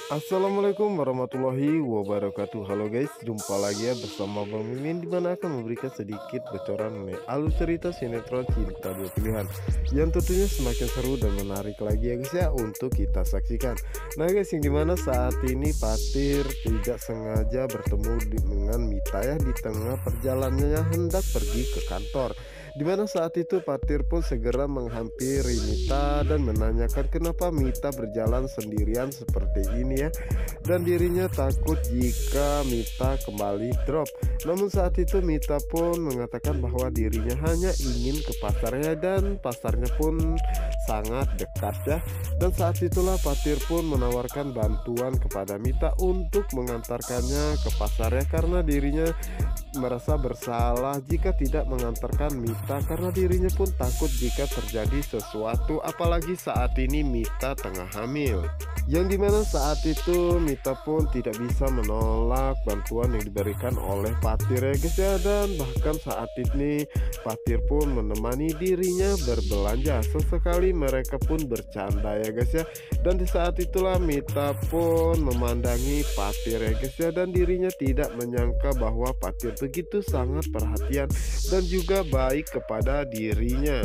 Assalamualaikum warahmatullahi wabarakatuh. Halo guys, jumpa lagi ya bersama Bang Mimin, dimana akan memberikan sedikit bocoran mengenai alur cerita sinetron Cinta Dua Pilihan yang tentunya semakin seru dan menarik lagi ya guys ya untuk kita saksikan. Nah guys, yang dimana saat ini Fatir tidak sengaja bertemu dengan Mita ya di tengah perjalanannya hendak pergi ke kantor. Dimana saat itu Fatir pun segera menghampiri Mita dan menanyakan kenapa Mita berjalan sendirian seperti ini ya, dan dirinya takut jika Mita kembali drop. Namun saat itu Mita pun mengatakan bahwa dirinya hanya ingin ke pasarnya dan pasarnya pun sangat dekat ya. Dan saat itulah Fatir pun menawarkan bantuan kepada Mita untuk mengantarkannya ke pasarnya karena dirinya merasa bersalah jika tidak mengantarkan Mita karena dirinya pun takut jika terjadi sesuatu, apalagi saat ini Mita tengah hamil. Yang dimana saat itu Mita pun tidak bisa menolak bantuan yang diberikan oleh Fatir ya guys ya, dan bahkan saat ini Fatir pun menemani dirinya berbelanja. Sesekali mereka pun bercanda ya guys ya, dan di saat itulah Mita pun memandangi Fatir ya guys ya, dan dirinya tidak menyangka bahwa Fatir begitu sangat perhatian dan juga baik kepada dirinya.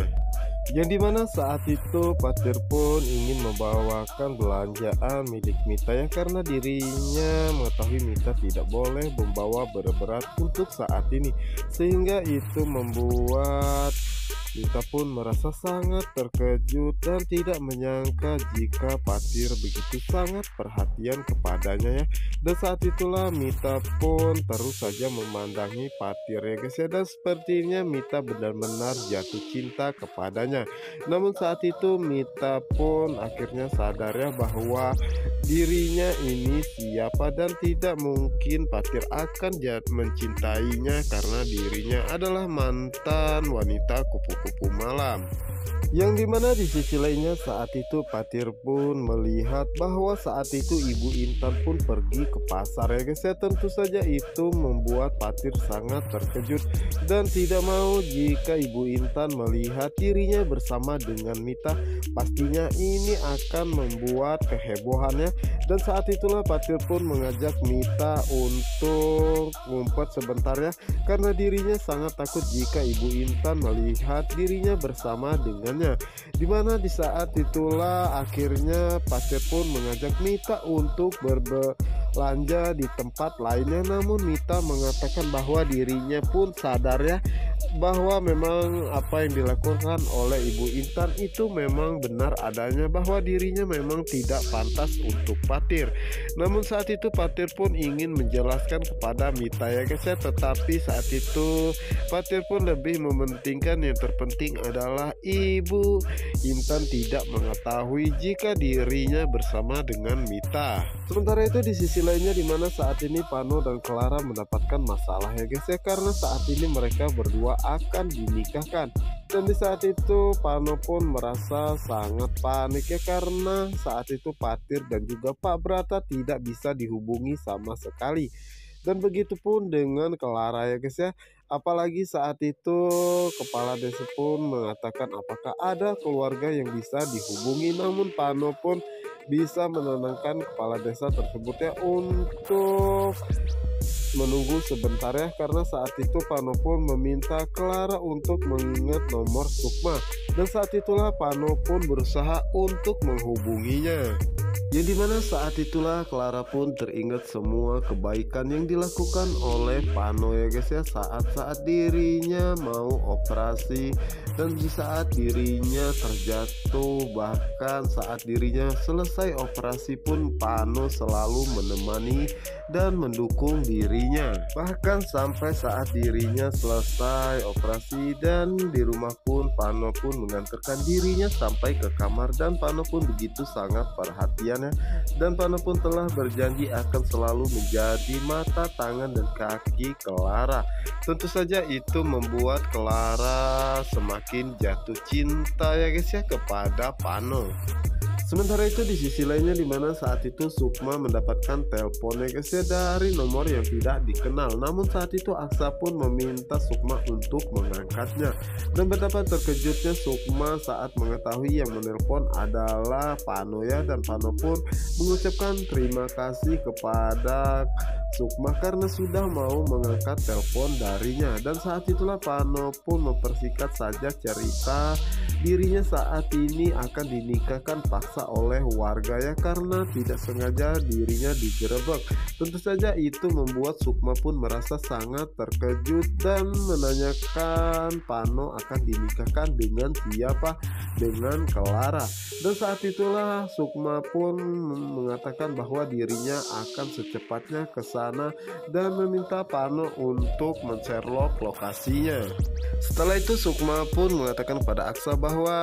Yang dimana saat itu Fatir pun ingin membawakan belanjaan milik Mita ya, karena dirinya mengetahui Mita tidak boleh membawa berat-berat untuk saat ini, sehingga itu membuat Mita pun merasa sangat terkejut dan tidak menyangka jika Fatir begitu sangat perhatian kepadanya ya. Dan saat itulah Mita pun terus saja memandangi Fatir ya guys ya, dan sepertinya Mita benar-benar jatuh cinta kepadanya. Namun saat itu Mita pun akhirnya sadar ya bahwa dirinya ini siapa dan tidak mungkin Fatir akan mencintainya karena dirinya adalah mantan wanita kupu-kupu malam. Yang dimana di sisi lainnya saat itu Fatir pun melihat bahwa saat itu Ibu Intan pun pergi ke pasar ya guys ya. Tentu saja itu membuat Fatir sangat terkejut dan tidak mau jika Ibu Intan melihat dirinya bersama dengan Mita. Pastinya ini akan membuat kehebohannya, dan saat itulah Fatir pun mengajak Mita untuk ngumpet sebentar ya, karena dirinya sangat takut jika Ibu Intan melihat dirinya bersama dengannya. Dimana di saat itulah akhirnya Fatir pun mengajak Mita untuk berbelanja di tempat lainnya. Namun Mita mengatakan bahwa dirinya pun sadar ya bahwa memang apa yang dilakukan oleh Ibu Intan itu memang benar adanya, bahwa dirinya memang tidak pantas untuk Fatir. Namun saat itu Fatir pun ingin menjelaskan kepada Mita ya guys ya, tetapi saat itu Fatir pun lebih mementingkan yang terpenting adalah Ibu Intan tidak mengetahui jika dirinya bersama dengan Mita. Sementara itu di sisi lainnya dimana saat ini Pano dan Clara mendapatkan masalah ya guys ya, karena saat ini mereka berdua akan dinikahkan. Dan di saat itu Pano pun merasa sangat panik ya, karena saat itu Fatir dan juga Pak Brata tidak bisa dihubungi sama sekali. Dan begitu pun dengan Clara ya guys ya. Apalagi saat itu kepala desa pun mengatakan apakah ada keluarga yang bisa dihubungi. Namun Pano pun bisa menenangkan kepala desa tersebut ya untuk menunggu sebentar ya, karena saat itu Pano pun meminta Clara untuk mengingat nomor Sukma, dan saat itulah Pano pun berusaha untuk menghubunginya. Yang dimana saat itulah Clara pun teringat semua kebaikan yang dilakukan oleh Pano ya guys ya, saat-saat dirinya mau operasi dan di saat dirinya terjatuh, bahkan saat dirinya selesai operasi pun Pano selalu menemani dan mendukung dirinya. Bahkan sampai saat dirinya selesai operasi dan di rumah pun Pano pun mengantarkan dirinya sampai ke kamar, dan Pano pun begitu sangat perhatian ya, dan Pano pun telah berjanji akan selalu menjadi mata, tangan, dan kaki Clara. Tentu saja itu membuat Clara semakin jatuh cinta ya guys ya kepada Pano. Sementara itu di sisi lainnya, dimana saat itu Sukma mendapatkan telepon ya guys ya dari nomor yang tidak dikenal. Namun saat itu Aksa pun meminta Sukma untuk mengangkatnya. Dan betapa terkejutnya Sukma saat mengetahui yang menelpon adalah Pano ya. Dan Pano pun mengucapkan terima kasih kepada Sukma karena sudah mau mengangkat telepon darinya. Dan saat itulah Pano pun mempersingkat saja cerita dirinya saat ini akan dinikahkan paksa oleh warga ya, karena tidak sengaja dirinya digerebek. Tentu saja itu membuat Sukma pun merasa sangat terkejut dan menanyakan Pano akan dinikahkan dengan siapa, dengan Clara. Dan saat itulah Sukma pun mengatakan bahwa dirinya akan secepatnya ke sana dan meminta Pano untuk men-Sherlock lokasinya. Setelah itu Sukma pun mengatakan kepada Aksa bahwa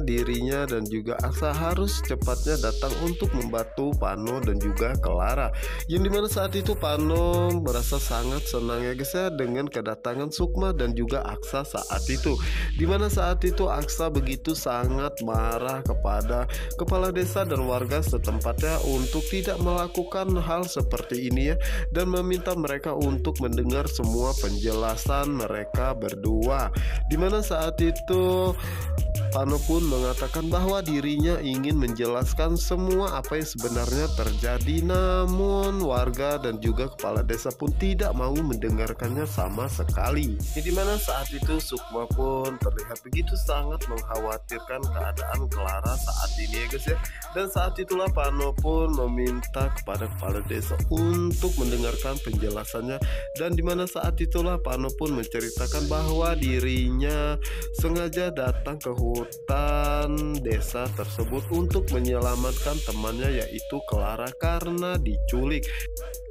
dirinya dan juga Aksa harus cepatnya datang untuk membantu Pano dan juga Clara. Yang dimana saat itu Pano merasa sangat senang ya guys ya dengan kedatangan Sukma dan juga Aksa saat itu. Dimana saat itu Aksa begitu sangat marah kepada kepala desa dan warga setempatnya untuk tidak melakukan hal seperti ini ya, dan meminta mereka untuk mendengar semua penjelasan mereka berdua. Dimana saat itu Pano pun mengatakan bahwa dirinya ingin menjelaskan semua apa yang sebenarnya terjadi, namun warga dan juga kepala desa pun tidak mau mendengarkannya sama sekali. Dimana saat itu Sukma pun terlihat begitu sangat mengkhawatirkan keadaan Clara saat ini ya guys ya. Dan saat itulah Pano pun meminta kepada kepala desa untuk mendengarkan penjelasannya. Dan dimana saat itulah Pano pun menceritakan bahwa dirinya sengaja datang ke hutan desa tersebut untuk menyelamatkan temannya yaitu Clara karena diculik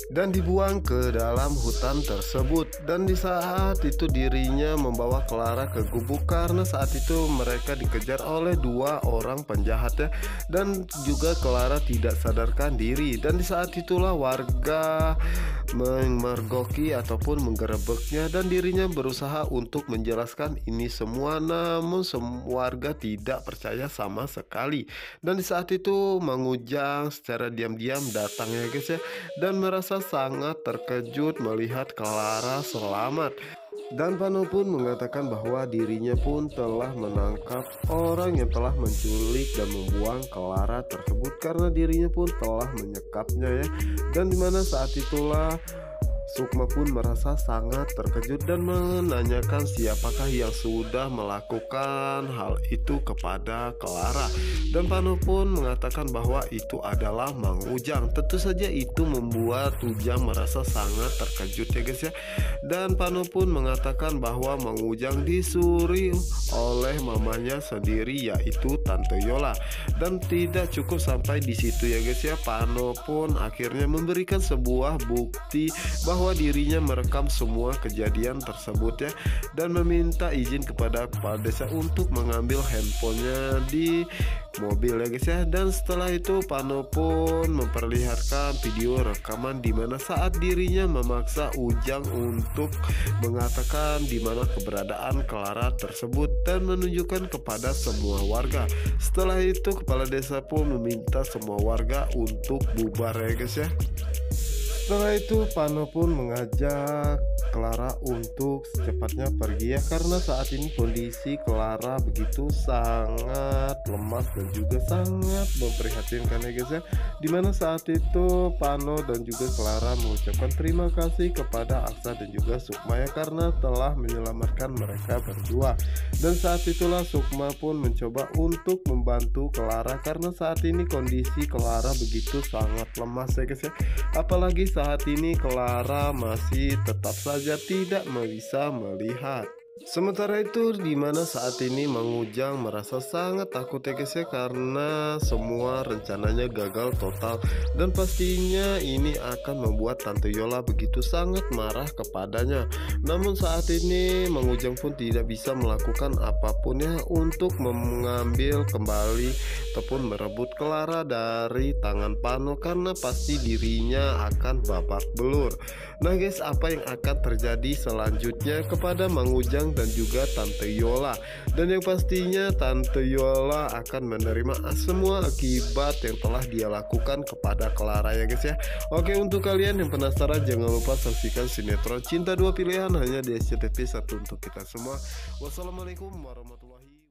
dan dibuang ke dalam hutan tersebut. Dan di saat itu dirinya membawa Clara ke gubuk karena saat itu mereka dikejar oleh dua orang penjahatnya, dan juga Clara tidak sadarkan diri. Dan di saat itulah warga memergoki ataupun menggerebeknya, dan dirinya berusaha untuk menjelaskan ini semua, namun semua warga tidak percaya sama sekali. Dan di saat itu Mang Ujang secara diam-diam datang ya guys ya, dan merasa sangat terkejut melihat Clara selamat. Dan Pano pun mengatakan bahwa dirinya pun telah menangkap orang yang telah menculik dan membuang Clara tersebut karena dirinya pun telah menyekapnya ya. Dan dimana saat itulah Sukma pun merasa sangat terkejut dan menanyakan siapakah yang sudah melakukan hal itu kepada Clara. Dan Pano pun mengatakan bahwa itu adalah Mang Ujang. Tentu saja itu membuat Ujang merasa sangat terkejut ya guys ya. Dan Pano pun mengatakan bahwa Mang Ujang disuri oleh mamanya sendiri yaitu Tante Yola. Dan tidak cukup sampai di situ ya guys ya, Pano pun akhirnya memberikan sebuah bukti bahwa dirinya merekam semua kejadian tersebut ya, dan meminta izin kepada kepala desa untuk mengambil handphonenya di mobil ya guys ya. Dan setelah itu Pano pun memperlihatkan video rekaman di mana saat dirinya memaksa Ujang untuk mengatakan di mana keberadaan Clara tersebut dan menunjukkan kepada semua warga. Setelah itu kepala desa pun meminta semua warga untuk bubar ya guys ya. Setelah itu Pano pun mengajak Clara untuk secepatnya pergi ya, karena saat ini kondisi Clara begitu sangat lemas dan juga sangat memprihatinkan ya guys ya. Dimana saat itu Pano dan juga Clara mengucapkan terima kasih kepada Aksa dan juga Sukma ya, karena telah menyelamatkan mereka berdua. Dan saat itulah Sukma pun mencoba untuk membantu Clara karena saat ini kondisi Clara begitu sangat lemas ya guys ya. Apalagi saat ini Clara masih tetap saja tidak bisa melihat. Sementara itu dimana saat ini Mang Ujang merasa sangat takut ya guys ya, karena semua rencananya gagal total, dan pastinya ini akan membuat Tante Yola begitu sangat marah kepadanya. Namun saat ini Mang Ujang pun tidak bisa melakukan apapun ya untuk mengambil kembali ataupun merebut Clara dari tangan Pano, karena pasti dirinya akan babak belur. Nah guys, apa yang akan terjadi selanjutnya kepada Mang Ujang dan juga Tante Yola? Dan yang pastinya Tante Yola akan menerima semua akibat yang telah dia lakukan kepada Clara ya guys ya. Oke, untuk kalian yang penasaran jangan lupa saksikan sinetron Cinta Dua Pilihan hanya di SCTV 1 untuk kita semua. Wassalamualaikum warahmatullahi wabarakatuh.